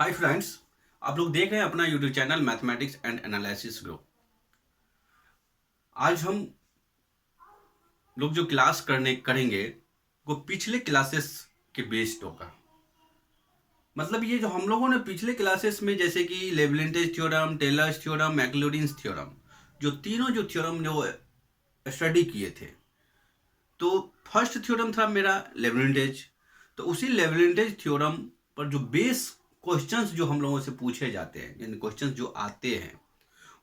Hi friends, आप लोग देख रहे हैं अपना YouTube channel mathematics and analysis group. आज हम लोग जो क्लास करेंगे वो पिछले क्लासेस के बेस्ड होगा। मतलब ये जो हम लोगों ने पिछले क्लासेस में जैसे कि लेबलिंटेज थ्योरम, टेलर्स थ्योरम, मैक्लॉरिन्स थ्योरम, जो तीनों जो थ्योरम जो स्टडी किए थे, तो फर्स्ट थ्योरम था मेरा लेबलिंटेज। तो उसी लेबलिंटेज थ्योरम पर जो बेस क्वेश्चंस जो हम लोगों से पूछे जाते हैं, यानी क्वेश्चंस जो आते हैं,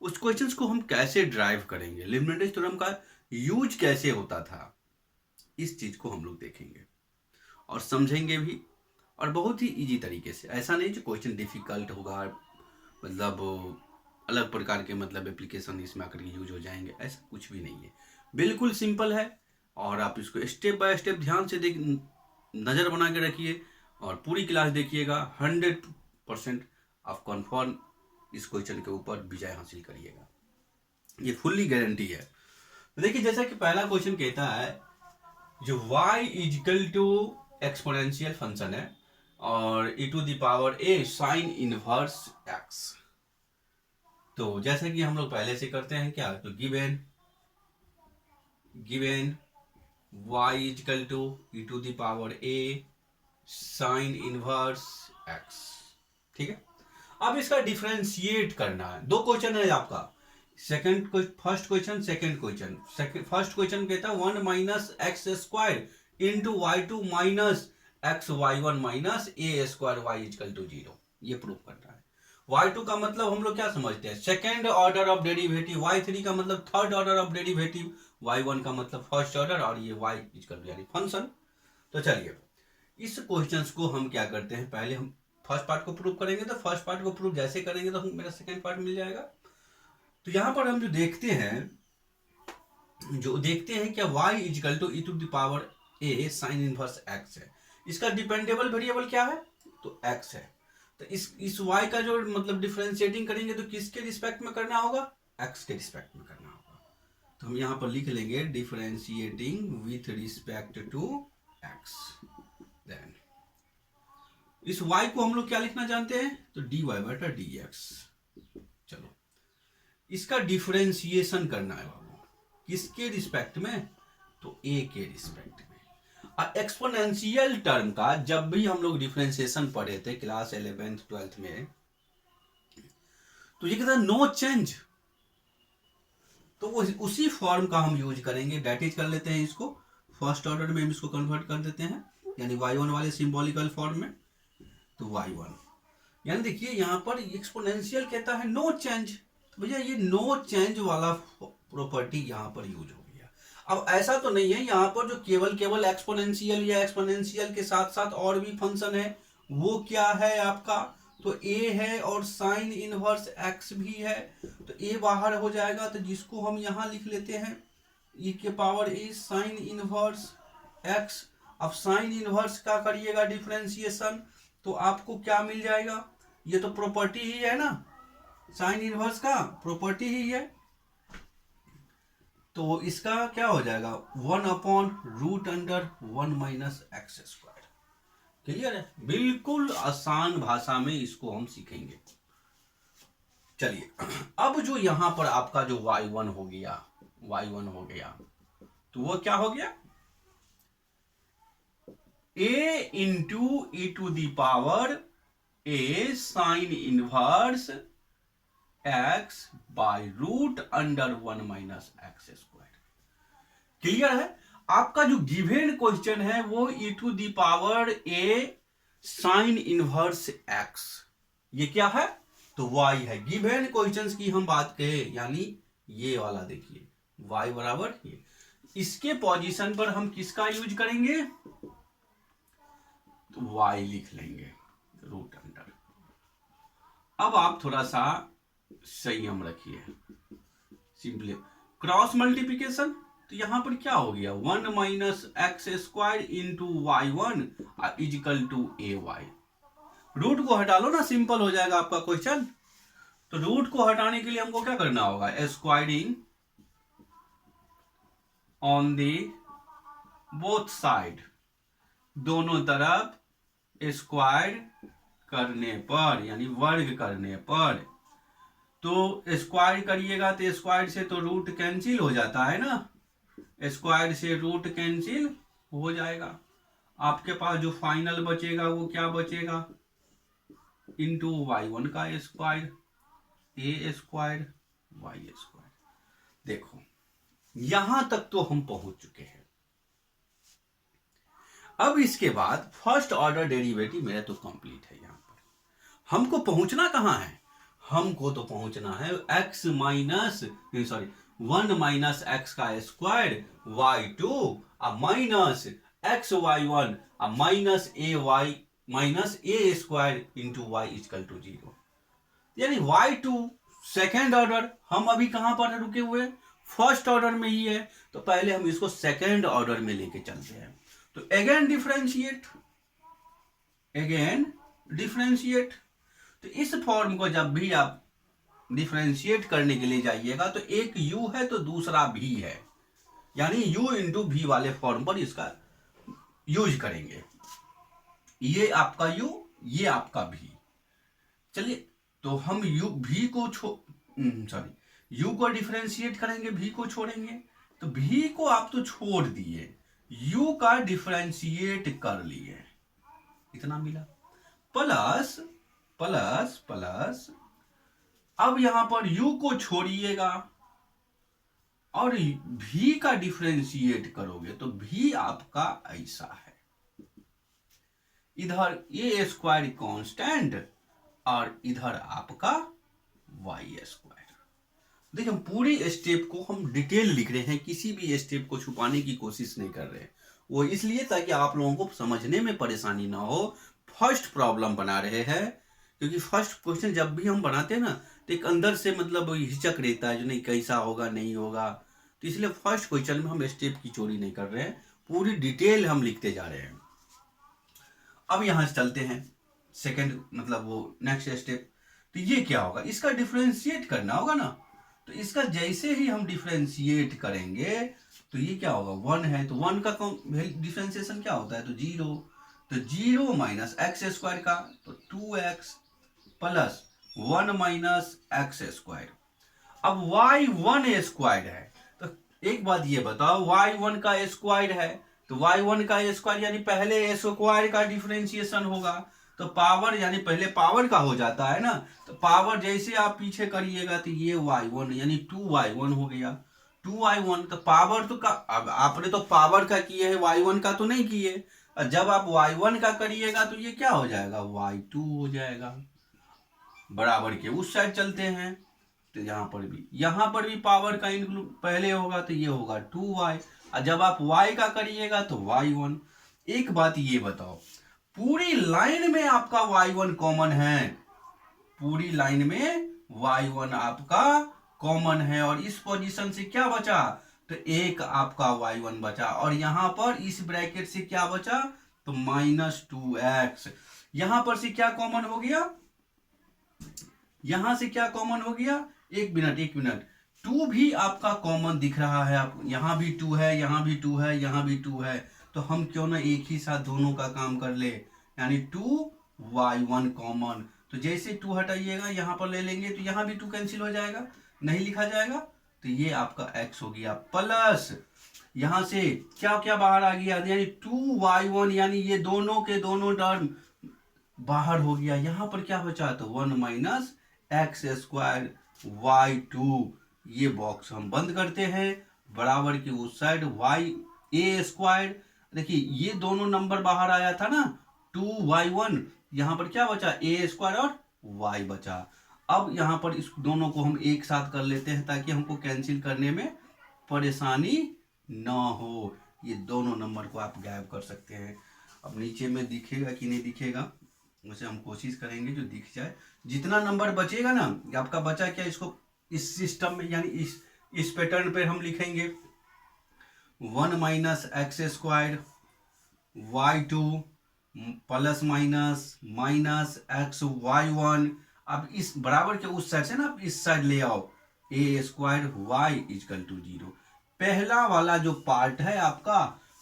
उस क्वेश्चंस को हम कैसे ड्राइव करेंगे, लिमिटेड थ्योरम का यूज कैसे होता था, इस चीज को हम लोग देखेंगे और समझेंगे भी। और बहुत ही इजी तरीके से, ऐसा नहीं जो क्वेश्चन डिफिकल्ट होगा, मतलब अलग प्रकार के मतलब एप्लीकेशन इसमें आकर के यूज हो जाएंगे, ऐसा कुछ भी नहीं है। बिल्कुल सिंपल है और आप इसको स्टेप बाय स्टेप ध्यान से देख, नज़र बना के रखिए और पूरी क्लास देखिएगा। 100% आप कन्फर्म इस क्वेश्चन के ऊपर विजय हासिल करिएगा, ये फुल्ली गारंटी है। तो देखिए, जैसा कि पहला क्वेश्चन कहता है, जो y equal to exponential function है और e to the power a sine inverse x। तो जैसा कि हम लोग पहले से करते हैं, क्या तो given given y equal to e to the power a sine inverse x। ठीक है, अब इसका डिफरेंशिएट करना है। दो क्वेश्चन है आपका, first question, second question. First question कहता है 1 - x² into y2 minus x y1 minus a²y=0, ये प्रूव करना है। y2 का मतलब हम लोग क्या समझते हैं, second order of derivative, y3 का मतलब third order of derivative, y1 का मतलब फर्स्ट ऑर्डर, और ये y यानी फंक्शन। तो चलिए, इस क्वेश्चंस को हम क्या करते हैं, पहले हम फर्स्ट पार्ट को प्रूव करेंगे। तो फर्स्ट पार्ट को प्रूव जैसे करेंगे तो मेरा सेकंड पार्ट मिल जाएगा। तो यहां पर हम जो देखते हैं क्या y equal to e to the power a sine inverse x है। इसका डिपेंडेबल वेरिएबल क्या है, तो x है। तो इस y का जो मतलब डिफरेंशिएटिंग करेंगे तो किसके रिस्पेक्ट में करना होगा, x के रिस्पेक्ट में करना होगा। तो हम यहां पर लिख लेंगे differentiating with respect to x। Then इस y को हम लोग क्या लिखना जानते हैं, तो dy/dx। चलो, इसका डिफरेंशिएशन करना है बाबू, किसके रिस्पेक्ट में, तो a के रिस्पेक्ट में। एक्सपोनेंशियल टर्म का जब भी हम लोग डिफरेंशिएशन पढ़े थे क्लास 11th 12th में, तो ये कहता है नो चेंज। तो उसी फॉर्म का हम यूज करेंगे, डेट इज कर लेते हैं इसको, फर्स्ट ऑर्डर में हम इसको कन्वर्ट कर देते हैं, यानी y1 वाले सिंबॉलिकल फॉर्म में। तो y1 यानी देखिए यहां पर एक्सपोनेंशियल कहता है नो चेंज, तो भैया ये नो चेंज वाला प्रॉपर्टी यहां पर यूज हो गया। अब ऐसा तो नहीं है यहां पर जो केवल एक्सपोनेंशियल या एक्सपोनेंशियल के साथ साथ और भी फंक्शन है, वो क्या है आपका, तो a है और साइन इनवर्स x भी है। तो a बाहर हो जाएगा, तो जिसको हम यहां लिख लेते हैं e के power a sine inverse x। अब साइन इनवर्स का करिएगा डिफरेंशिएशन, तो आपको क्या मिल जाएगा, ये तो प्रॉपर्टी ही है ना, साइन इनवर्स का प्रॉपर्टी ही है। तो इसका क्या हो जाएगा, 1/√1 माइनस x²। क्लियर है, बिल्कुल आसान भाषा में इसको हम सीखेंगे। चलिए, अब जो यहां पर आपका जो y1 हो गया, तो वो क्या हो गया, a into e to the power a sine inverse x/√1 minus x²। Clear है, आपका जो गिवन क्वेश्चन है वो e to the power a sine inverse x, ये क्या है, तो y है। गिवन क्वेश्चंस की हम बात करें, यानी ये वाला देखिए y बराबर ये, इसके पोजीशन पर हम किसका यूज करेंगे, तो y लिख लेंगे रूट अंडर। अब आप थोड़ा सा संयम रखिए, सिंपली क्रॉस मल्टीप्लीकेशन। तो यहां पर क्या हो गया, 1 - x² into y1 equal to ay। Root को हटा लो ना, सिंपल हो जाएगा आपका क्वेश्चन। तो रूट को हटाने के लिए हमको क्या करना होगा, squaring on the both side, दोनों तरफ स्क्वायर करने पर यानी वर्ग करने पर, तो स्क्वायर करिएगा तो स्क्वायर से तो रूट कैंसिल हो जाता है ना, स्क्वायर से रूट कैंसिल हो जाएगा। आपके पास जो फाइनल बचेगा वो क्या बचेगा, इंटू y1 का स्क्वायर, ए स्क्वायर वाई स्क्वायर। देखो यहां तक तो हम पहुंच चुके हैं। अब इसके बाद फर्स्ट ऑर्डर डेरिवेटिव मेरा तो कंप्लीट है। यहां पर हमको पहुंचना कहां है, हमको तो पहुंचना है x minus sorry 1 minus x का square y2 minus x y1 minus a y minus a square into y equal to 0। यानी y2 सेकेंड ऑर्डर, हम अभी कहां पर रुके हुए, फर्स्ट ऑर्डर में ही है, तो पहले हम इसको सेकेंड ऑर्डर में लेके चलते हैं। तो अगेन डिफरेंशिएट, तो इस फॉर्म को जब भी आप डिफरेंशिएट करने के लिए जाइएगा तो एक u है तो दूसरा v है, यानी u इंटू v वाले फॉर्म पर इसका यूज करेंगे। ये आपका u, ये आपका v। चलिए तो हम v को u को डिफरेंशिएट करेंगे, v को छोड़ेंगे, तो v को आप तो छोड़ दिए, u का डिफरेंशिएट कर लिए, इतना मिला। प्लस प्लस प्लस अब यहां पर u को छोड़िएगा और v का डिफरेंशिएट करोगे तो v आपका ऐसा है, इधर ए स्क्वायर कांस्टेंट और इधर आपका वाई स्क्वायर। देखिए हम पूरी स्टेप को हम डिटेल लिख रहे हैं, किसी भी स्टेप को छुपाने की कोशिश नहीं कर रहे, वो इसलिए ताकि आप लोगों को समझने में परेशानी ना हो। फर्स्ट प्रॉब्लम बना रहे हैं, क्योंकि फर्स्ट क्वेश्चन जब भी हम बनाते हैं ना तो एक अंदर से मतलब हिचक रहता है जो नहीं कैसा होगा नहीं होगा, तो इसलिए फर्स्ट क्वेश्चन में हम स्टेप की चोरी नहीं कर रहे हैं, पूरी डिटेल हम लिखते जा रहे हैं। अब यहां से चलते हैं सेकंड मतलब वो नेक्स्ट स्टेप, तो ये क्या होगा, इसका डिफरेंशिएट करना होगा ना, तो इसका जैसे ही हम डिफरेंशिएट करेंगे तो ये क्या होगा, 1 है तो 1 का डिफरेंशिएशन क्या होता है, तो 0, तो 0 माइनस एक्स स्क्वायर का तो 2x plus 1 minus x square. अब y1 स्क्वायर है, तो एक बात ये बताओ, y1 का स्क्वायर है तो y1 का स्क्वायर यानी पहले स्क्वायर का डिफरेंशिएशन होगा, तो पावर यानी पहले पावर का हो जाता है ना, तो पावर जैसे आप पीछे करिएगा तो ये y1 यानी 2y1 हो गया, 2y1, तो पावर तो का अब आपने तो पावर का किए है, y1 का तो नहीं किए, और जब आप y1 का करिएगा तो ये क्या हो जाएगा, y2 हो जाएगा। बराबर के उस साइड चलते हैं, तो यहां पर भी पावर का इंक्लूड पहले होगा तो ये होगा 2y, और जब आप y का करिएगा तो y1। एक बात ये बताओ, पूरी लाइन में आपका y1 कॉमन है, पूरी लाइन में y1 आपका कॉमन है, और इस पोजीशन से क्या बचा, तो एक आपका y1 बचा, और यहां पर इस ब्रैकेट से क्या बचा, तो -2x। यहां पर से क्या कॉमन हो गया, यहां से क्या कॉमन हो गया, एक मिनट 2 भी आपका कॉमन दिख रहा है, आप यहां भी 2 है, यहां भी 2 है, यहां भी 2 है, तो हम क्यों ना एक ही साथ दोनों का काम कर ले, यानी 2y1 कॉमन, तो जैसे 2 हटाइएगा यहां पर ले लेंगे तो यहां भी 2 कैंसिल हो जाएगा, नहीं लिखा जाएगा, तो ये आपका x हो गया, प्लस यहां से क्या क्या बाहर आ गया, यानी 2y1 यानी ये दोनों के दोनों टर्म बाहर हो गया, यहां पर क्या बचा, तो 1 माइनस एक्स स्क्वायर y2, ये बॉक्स हम बंद करते हैं, बराबर की उस साइड वाई ए स्क्वायर। देखिए ये दोनों नंबर बाहर आया था ना, 2y1, यहां पर क्या बचा, ए स्क्वायर और y बचा। अब यहां पर इस दोनों को हम एक साथ कर लेते हैं ताकि हमको कैंसिल करने में परेशानी ना हो, ये दोनों नंबर को आप गायब कर सकते हैं। अब नीचे में दिखेगा कि नहीं दिखेगा, वैसे हम कोशिश करेंगे जो दिख जाए, जितना नंबर बचेगा ना आपका बचा क्या, इसको इस सिस्टम में यानी इस पैटर्न पे हम लिखेंगे 1 minus x square y2 plus minus x y1। अब इस बराबर के उस साइड से ना आप इस साइड ले आओ, ए स्क्वायर वाई इक्वल टू 0। पहला वाला जो पार्ट है आपका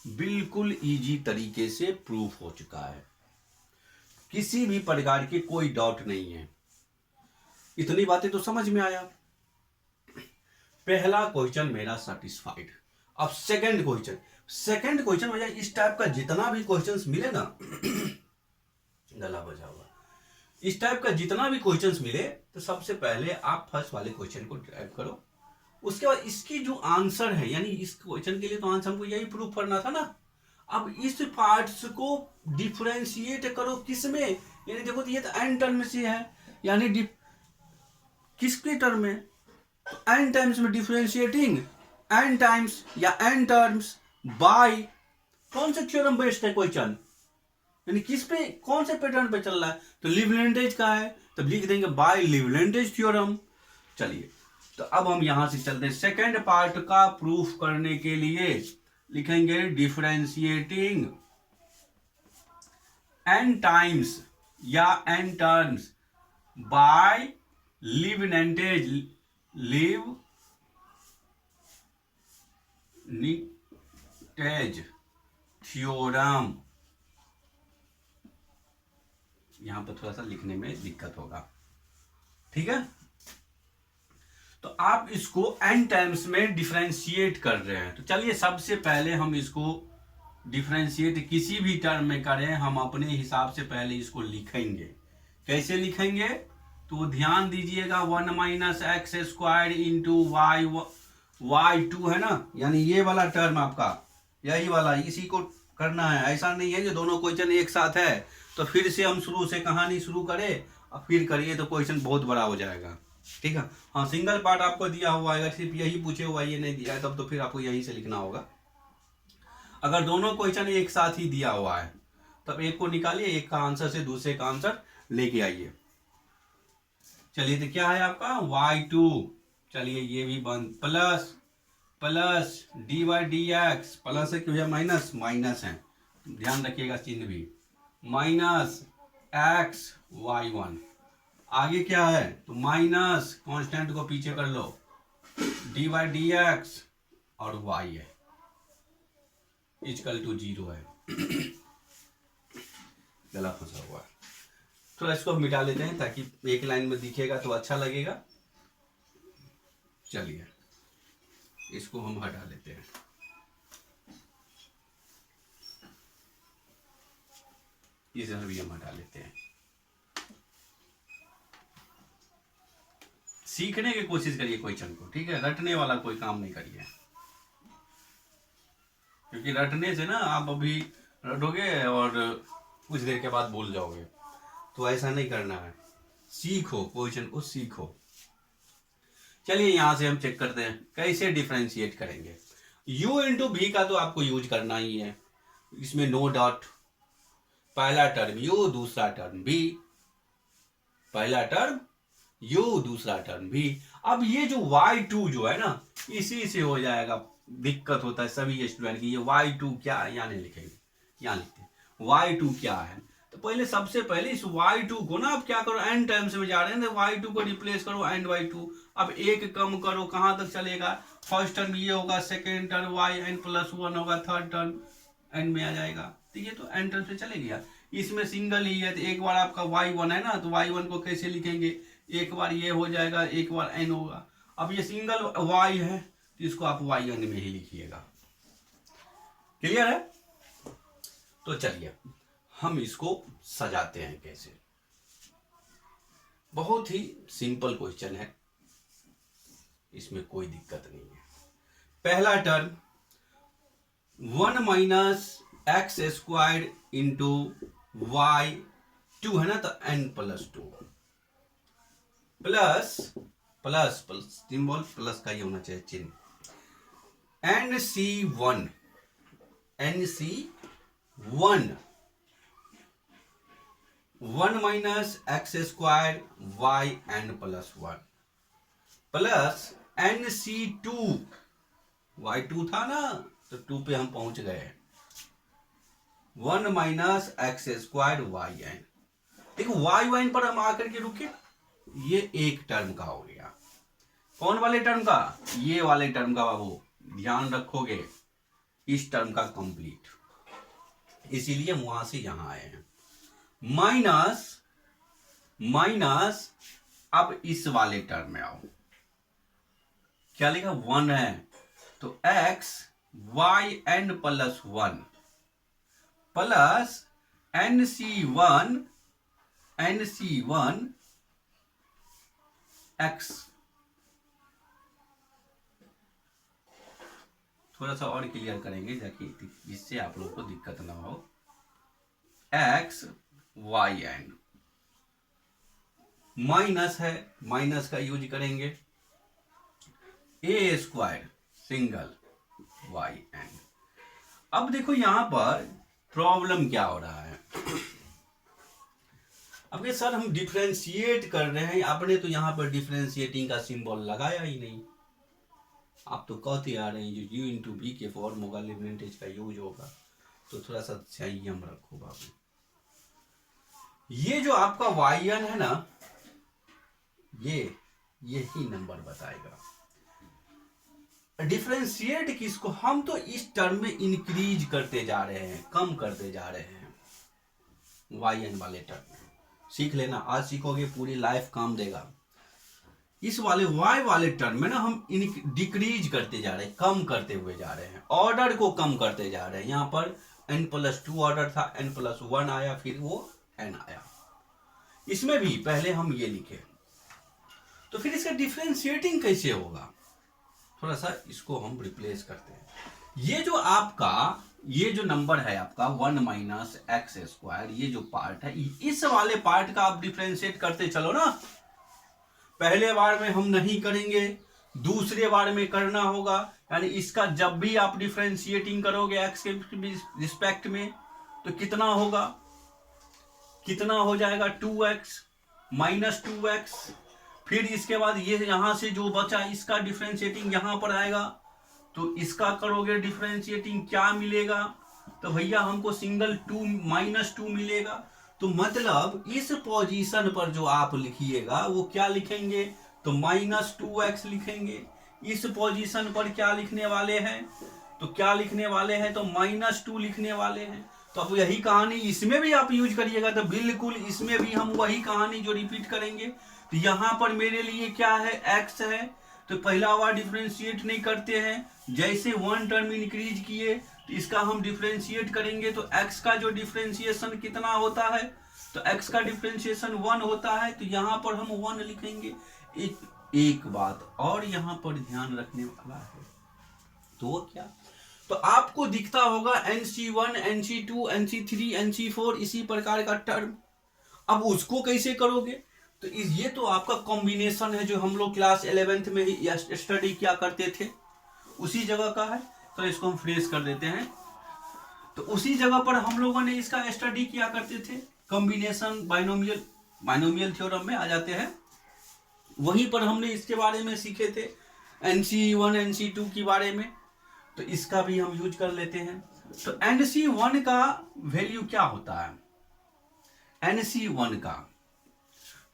बिल्कुल इजी तरीके से प्रूफ हो चुका है। किसी भी प्रकार के कोई डाउट नहीं है। इतनी बातें तो समझ में आया। पहला क्वेश्चन मेरा सेटिस्फाइड। अब सेकंड क्वेश्चन भैया इस टाइप का जितना भी क्वेश्चंस मिले ना गला बजा हुआ, इस टाइप का जितना भी क्वेश्चंस मिले तो सबसे पहले आप फर्स्ट वाले क्वेश्चन को टाइप करो, उसके बाद इसकी जो आंसर है, यानी इस क्वेश्चन के लिए तो आंसर हमको यही प्रूफ करना था ना। अब इस पार्ट्स को डिफरेंशिएट करो किसमें, यानी देखो ये तो एन टर्म से है, यानी किसके टर्म में, तो एन टाइम्स में डिफरेंशिएटिंग एन टाइम्स या एन टर्म्स बाय कौन से थ्योरम बेस्ड है क्वेश्चन, यानी किस पे, कौन से पैटर्न पे चल रहा है, तो लिवलेंटेज का है, तब लिख देंगे बाय लिवलेंटेज थ्योरम। चलिए तो अब हम यहां से चलते हैं सेकेंड पार्ट का प्रूफ करने के लिए, लिखेंगे डिफरेंशिएटिंग एन टाइम्स या एन टर्म्स बाय लिवलेंटेज थ्योरम। यहां पर थोड़ा सा लिखने में दिक्कत होगा, ठीक है। तो आप इसको एन टर्म्स में डिफरेंशिएट कर रहे हैं, तो चलिए सबसे पहले हम इसको डिफरेंशिएट किसी भी टर्म में करें, हम अपने हिसाब से पहले इसको लिखेंगे। कैसे लिखेंगे तो ध्यान दीजिएगा, 1 minus x square into y two है ना, यानी ये वाला टर्म आपका यही वाला, इसी को करना है। ऐसा नहीं है कि दोनों क्वेश्चन एक साथ है तो फिर से हम शुरू से कहानी शुरू करें और फिर करिए तो क्वेश्चन बहुत बड़ा हो जाएगा, ठीक है। हाँ सिंगल पार्ट आपको दिया हुआ है, अगर सिर्फ यही पूछे हुआ ये नहीं दिया है तब तो फिर आपको यहीं से लिखना होगा। अगर दोनों क्वेश्चन एक साथ ही दिया हुआ है तब एक को निकालिए, एक का आंसर से दूसरे का आंसर लेके आइए। चलिए तो क्या है आपका y2, चलिए ये भी बंद, plus d y d x, plus है कि भैया माइनस है, ध्यान रखिएगा चिन्ह भी, माइनस एक्स y1, आगे क्या है तो माइनस कांस्टेंट को पीछे कर लो, डी वाई डी एक्स और y है इक्वल टू 0 है। गला फंसा हुआ है, थोड़ा इसको मिटा लेते हैं ताकि एक लाइन में दिखेगा तो अच्छा लगेगा। चलिए इसको हम हटा लेते हैं, इसे भी हम हटा लेते हैं। सीखने की कोशिश करिए क्वेश्चन को, ठीक है, रटने वाला कोई काम नहीं करिए, क्योंकि रटने से ना आप अभी रटोगे और कुछ देर के बाद भूल जाओगे, तो ऐसा नहीं करना है, सीखो क्वेश्चन को सीखो। चलिए यहां से हम चेक करते हैं कैसे डिफरेंशिएट करेंगे। u इंटू भी का तो आपको यूज करना ही है, इसमें नो डाउट, पहला टर्म u दूसरा टर्म v, पहला टर्म u दूसरा टर्म v। अब ये जो y2 जो है ना इसी से हो जाएगा, दिक्कत होता है सभी स्टूडेंट की, ये y2 क्या है यहाँ नहीं लिखेंगे, यहाँ लिखते हैं y2 क्या है। तो पहले सबसे पहले इस y2 को ना आप क्या करो, n टर्म्स में जा रहे हैं तो y2 को रिप्लेस करो n बाई 2। अब एक कम करो, कहां तक चलेगा, फर्स्ट टर्म ये होगा, सेकेंड टर्म yn प्लस 1 होगा, थर्ड टर्म n में आ जाएगा, तो ये तो n टर्म से चले गया। इसमें सिंगल ही है तो एक बार आपका y1 है ना, तो y1 को कैसे लिखेंगे, एक बार ये हो जाएगा, एक बार n होगा। अब ये सिंगल y है तो इसको आप yn में ही लिखिएगा, क्लियर है। तो चलिए हम इसको सजाते हैं कैसे, बहुत ही सिंपल क्वेश्चन है, इसमें कोई दिक्कत नहीं है। पहला term 1 minus x square into y2 है ना, तो n plus 2 plus plus plus symbol plus का ही होना चाहिए चिन्ह, nc1 1 minus x square y n plus 1 plus nc2 y2 था ना तो 2 पे हम पहुंच गए, 1 minus x square y n. देखो वाई वाइन पर हम आकर के रुके, ये एक टर्म का हो गया, कौन वाले टर्म का, ये वाले टर्म का बाबू, ध्यान रखोगे इस टर्म का कंप्लीट, इसीलिए वहां से यहां आए हैं। माइनस माइनस, अब इस वाले टर्म में आओ, क्या लिखा 1 है, तो x y n plus 1 plus nc1 x। थोड़ा सा और क्लियर करेंगे ताकि जिससे आप लोग को दिक्कत ना हो। x y n माइनस है, माइनस का यूज करेंगे, a square single y n। अब देखो यहां पर प्रॉब्लम क्या हो रहा है। अब ये सर हम डिफरेंशिएट कर रहे हैं, आपने तो यहां पर डिफरेंशिएटिंग का सिंबल लगाया ही नहीं। आप तो कहते आ रहे हैं जो u इंटू बी के फॉर्म होगा, लिमिटेज का यूज होगा, तो थोड़ा सा संयम रखो बाबू। ये जो आपका y1 है ना, यही नंबर बताएगा। डिफरेंशिएट किसको, हम तो इस टर्म में इंक्रीज करते जा रहे हैं, कम करते जा रहे हैं y n वाले टर्म में। सीख लेना, आज सीखोगे पूरी लाइफ काम देगा। इस वाले y वाले टर्म में ना हम डिक्रीज करते जा रहे हैं, कम करते हुए जा रहे हैं, ऑर्डर को कम करते जा रहे हैं। यहां पर n+2 ऑर्डर था, n+1 आया, फिर वो n आया। इसमें भी पहले हम ये लिखे, तो फिर इसका डिफरेंशिएटिंग कैसे होगा, थोड़ा सा इसको हम रिप्लेस करते हैं। ये जो आपका ये जो नंबर है आपका 1 माइनस एक्स स्क्वायर, ये जो पार्ट है, इस वाले पार्ट का आप डिफरेंशिएट करते चलो ना। पहले बार में हम नहीं करेंगे, दूसरे बार में करना होगा। यानी इसका जब भी आप डिफरेंशिएटिंग करोगे एक्स के रिस्पेक्ट में, तो कितना होगा, कितना हो जाएगा 2x माइनस 2x। फिर इसके बाद ये यहां से जो बचा इसका डिफरेंशिएटिंग यहां पर आएगा, तो इसका करोगे डिफरेंशिएटिंग, क्या मिलेगा, तो भैया हमको सिंगल 2 माइनस 2 मिलेगा। तो मतलब इस पोजीशन पर जो आप लिखिएगा वो क्या लिखेंगे, तो -2x लिखेंगे। इस पोजीशन पर क्या लिखने वाले हैं, तो क्या लिखने वाले हैं, तो -2 लिखने वाले हैं। तो अब यही कहानी इसमें भी आप यूज करिएगा, तो बिल्कुल इसमें भी हम वही कहानी जो रिपीट करेंगे। तो यहां पर मेरे लिए क्या है, x है, तो पहला बार डिफरेंशिएट नहीं करते हैं, जैसे 1 टर्म इंक्रीज किए तो इसका हम डिफरेंशिएट करेंगे, तो x का जो डिफरेंशिएशन कितना होता है, तो x का डिफरेंशिएशन 1 होता है, तो यहां पर हम 1 लिखेंगे। एक बात और यहां पर ध्यान रखने वाला है, तो वो क्या, तो आपको दिखता होगा NC1 NC2 NC3 NC4 इसी प्रकार का टर्म। अब उसको कैसे करोगे, तो ये तो आपका कॉम्बिनेशन है जो हम लोग क्लास 11th में ही स्टडी किया करते थे, उसी जगह का है। तो इसको हम फ्रेश कर देते हैं। तो उसी जगह पर हम लोगों ने इसका स्टडी किया करते थे, कॉम्बिनेशन बाइनोमियल थ्योरम में आ जाते हैं, वहीं पर हमने इसके बारे में सीखे थे, NC1 NC2 के बारे में। तो इसका भी हम यूज कर लेते हैं। तो NC1 का वैल्यू क्या होता है, NC1 का,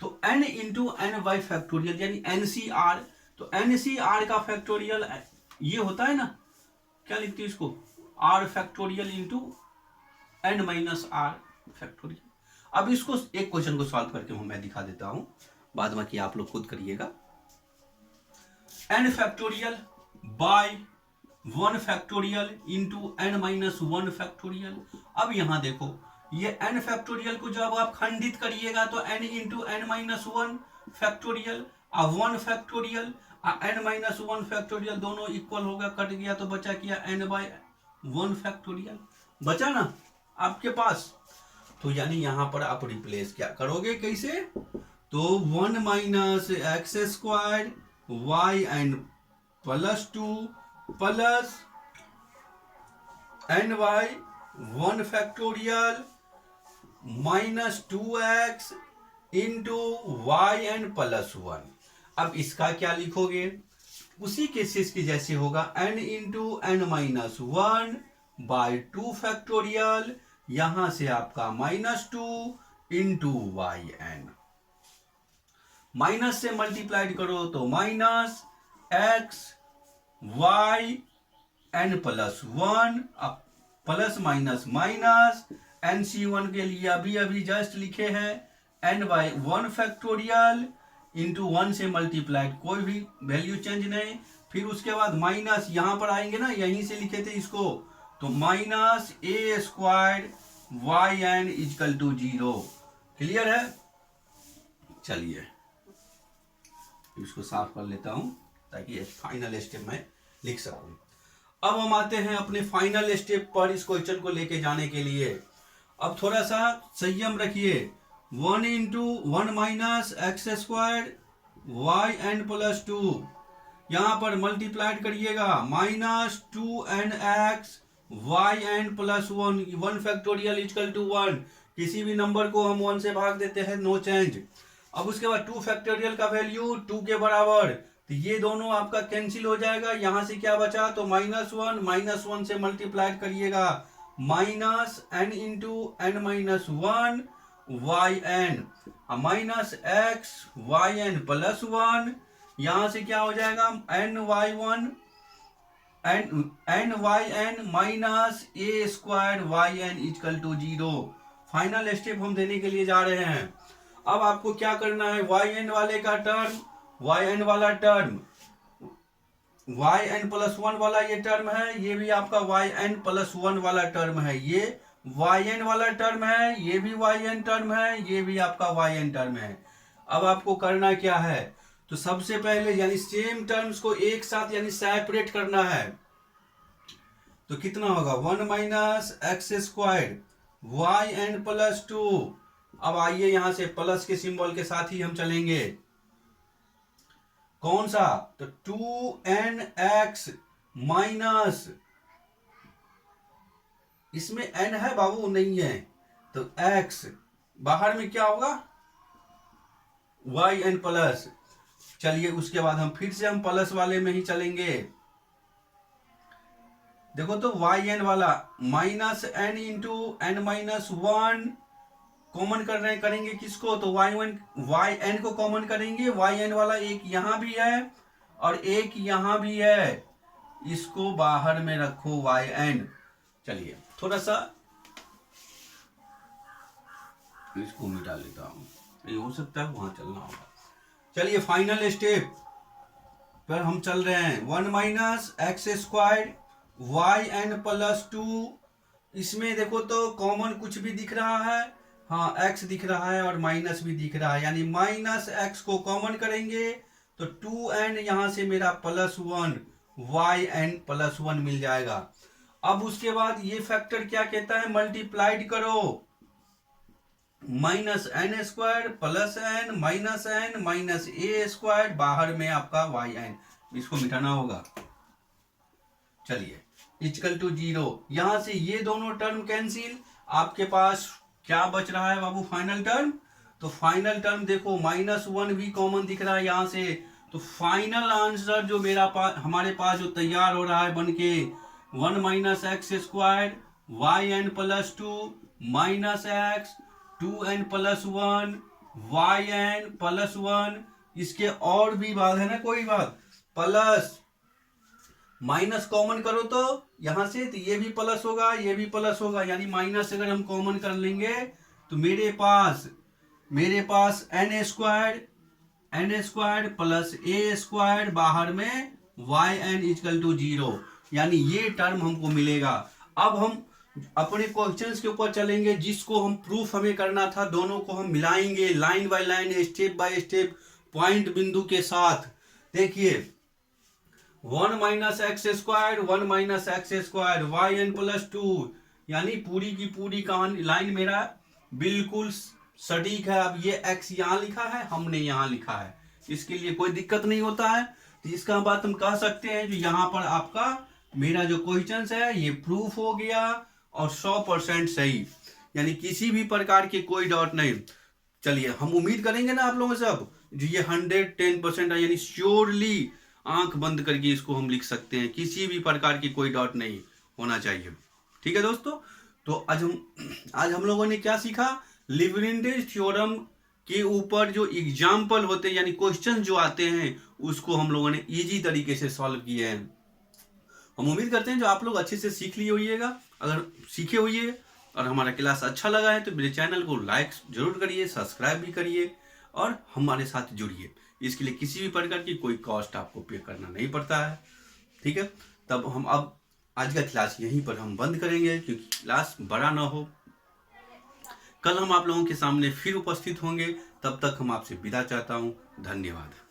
तो n into n by factorial, यानी NCR। तो NCR का फैक्टोरियल ये होता है ना, क्या लिखते हैं इसको, R factorial into n minus R factorial. अब इसको एक क्वेश्चन को सॉल्व करके मैं दिखा देता हूं, बाद में कि आप लोग खुद करिएगा। n factorial by 1 factorial into n minus 1 factorial. अब यहां देखो, ये n फैक्टोरियल को जब आप खंडित करिएगा तो n into n minus 1 factorial, 1 factorial n minus 1 factorial, दोनों इक्वल होगा, कट गया तो बचा क्या n बाय 1 फैक्टोरियल, बचा ना आपके पास। तो यानी यहां पर आप रिप्लेस क्या करोगे, कैसे, तो 1 minus x square y n plus 2 plus n by 1 factorial minus 2x into y n plus 1। अब इसका क्या लिखोगे, उसी केसेस की जैसे होगा, n into n minus 1 by 2 factorial, यहां से आपका -2 इंटू वाई एन, माइनस से मल्टीप्लाइड करो तो minus x y n plus 1, plus minus minus NC1 के लिए अभी अभी जस्ट लिखे हैं n/1 फैक्टोरियल इंटू 1 से मल्टीप्लाइड, कोई भी वैल्यू चेंज नहीं। फिर उसके बाद माइनस, यहां पर आएंगे ना, यहीं से लिखे थे इसको, तो minus a² yn equal to 0। Clear है? चलिए इसको साफ कर लेता हूं ताकि फाइनल स्टेप में लिख सकूं। अब हम आते हैं अपने फाइनल स्टेप पर इस क्वेश्चन को लेके जाने के लिए। अब थोड़ा सा संयम रखिए। 1 इंटू 1 माइनस x² yn+2, यहां पर मल्टीप्लाइड करिएगा, minus 2nx yn+1, 1 factorial is equal to 1। किसी भी नंबर को हम 1 से भाग देते हैं, नो चेंज। अब उसके बाद 2 फैक्टोरियल का वैल्यू 2 के बराबर, तो ये दोनों आपका कैंसिल हो जाएगा। यहां से क्या बचा, तो -1 से मल्टीप्लाइड करिएगा, minus n into n-1 yn minus x yn+1, यहां से क्या हो जाएगा, ny1 nyn minus a² yn equal to 0। Final step हम देने के लिए जा रहे हैं। अब आपको क्या करना है, yn वाले का टर्म, yn वाला टर्म, yn+1 वाला ये टर्म है, ये भी आपका yn+1 वाला टर्म है, ये yn वाला टर्म है, ये भी yn टर्म है, ये भी आपका yn टर्म है। अब आपको करना क्या है, तो सबसे पहले यानी सेम टर्म्स को एक साथ यानी सेपरेट करना है। तो कितना होगा, 1 माइनस x² yn+2। अब आइए यहां से प्लस के सिंबल के साथ ही हम चलेंगे। कौन सा, तो 2nx माइनस, इसमें n है बाबू, नहीं है, तो x, बाहर में क्या होगा, yn+। चलिए उसके बाद हम फिर से हम प्लस वाले में ही चलेंगे। देखो तो yn वाला minus n into n-1 common कर रहे करेंगे किसको, तो yn को कॉमन करेंगे। yn वाला एक यहां भी है और एक यहां भी है, इसको बाहर में रखो yn। चलिए थोड़ा सा इसको मिटा लेता हूं, ये हो सकता है वहां चलना होगा। चलिए फाइनल स्टेप पर हम चल रहे हैं। 1 माइनस x² yn+2, इसमें देखो तो कॉमन कुछ भी दिख रहा है, हाँ x दिख रहा है और माइनस भी दिख रहा है, यानी माइनस x को कॉमन करेंगे तो 2n यहां से मेरा +1 yn+1 मिल जाएगा। अब उसके बाद ये फैक्टर क्या कहता है, मल्टीप्लाइड करो, -n² +n -n minus a², बाहर में आपका yn, इसको मिटाना होगा। चलिए इजकल टू 0, यहां से ये दोनों टर्म कैंसिल, आपके पास क्या बच रहा है बाबू, फाइनल टर्म। तो फाइनल टर्म देखो -1 भी कॉमन दिख रहा है यहां से, तो फाइनल आंसर जो मेरा हमारे पास जो तैयार हो रहा है बनके, 1 minus x² yn+2 minus x 2n+1 yn+1, इसके और भी बात है ना, कोई बात, प्लस माइनस कॉमन करो तो यहां से, तो ये भी प्लस होगा, ये भी प्लस होगा, यानी माइनस अगर हम कॉमन कर लेंगे तो मेरे पास n² प्लस a², बाहर में yn इजकल टू 0, यानी ये टर्म हमको मिलेगा। अब हम अपने क्वेश्चंस के ऊपर चलेंगे, जिसको हम प्रूफ हमें करना था, दोनों को हम मिलाएंगे line by line, step by step, point बिंदु के साथ। देखिए 1 minus x² 1 minus x² yn+2, यानी पूरी की पूरी कहानी लाइन मेरा बिल्कुल सटीक है। अब ये x यहाँ लिखा है, हमने यहाँ लिखा है, इसके लिए कोई दिक्कत नहीं होता है। तो इसका बात हम कह सकते हैं जो यहाँ पर आपका मेरा जो क्वेश्चन है ये प्रूफ हो गया और 100% सही, यानी किसी भी प्रकार के कोई डाउट नहीं। चलिए हम उम्मीद करेंगे ना आप लोगों से अब जो ये 110% है, यानी श्योरली आंख बंद करके इसको हम लिख सकते हैं, किसी भी प्रकार की कोई डाउट नहीं होना चाहिए। ठीक है दोस्तों, तो आज हम लोगों ने क्या सीखा, लीबनिज़ थ्योरम के ऊपर जो एग्जाम्पल होते हैं यानी क्वेश्चन जो आते हैं उसको हम लोगों ने इजी तरीके से सॉल्व किए हैं। हम उम्मीद करते हैं जो आप लोग अच्छे से सीख लिए होइएगा। अगर सीखे होइए और हमारा क्लास अच्छा लगा है तो मेरे चैनल को लाइक जरूर करिए, सब्सक्राइब भी करिए और हमारे साथ जुड़िए। इसके लिए किसी भी प्रकार की कोई कॉस्ट आपको पे करना नहीं पड़ता है, ठीक है। तब हम अब आज का क्लास यहीं पर हम बंद करेंगे क्योंकि क्लास बड़ा ना हो। कल हम आप लोगों के सामने फिर उपस्थित होंगे, तब तक हम आपसे विदा चाहता हूँ। धन्यवाद।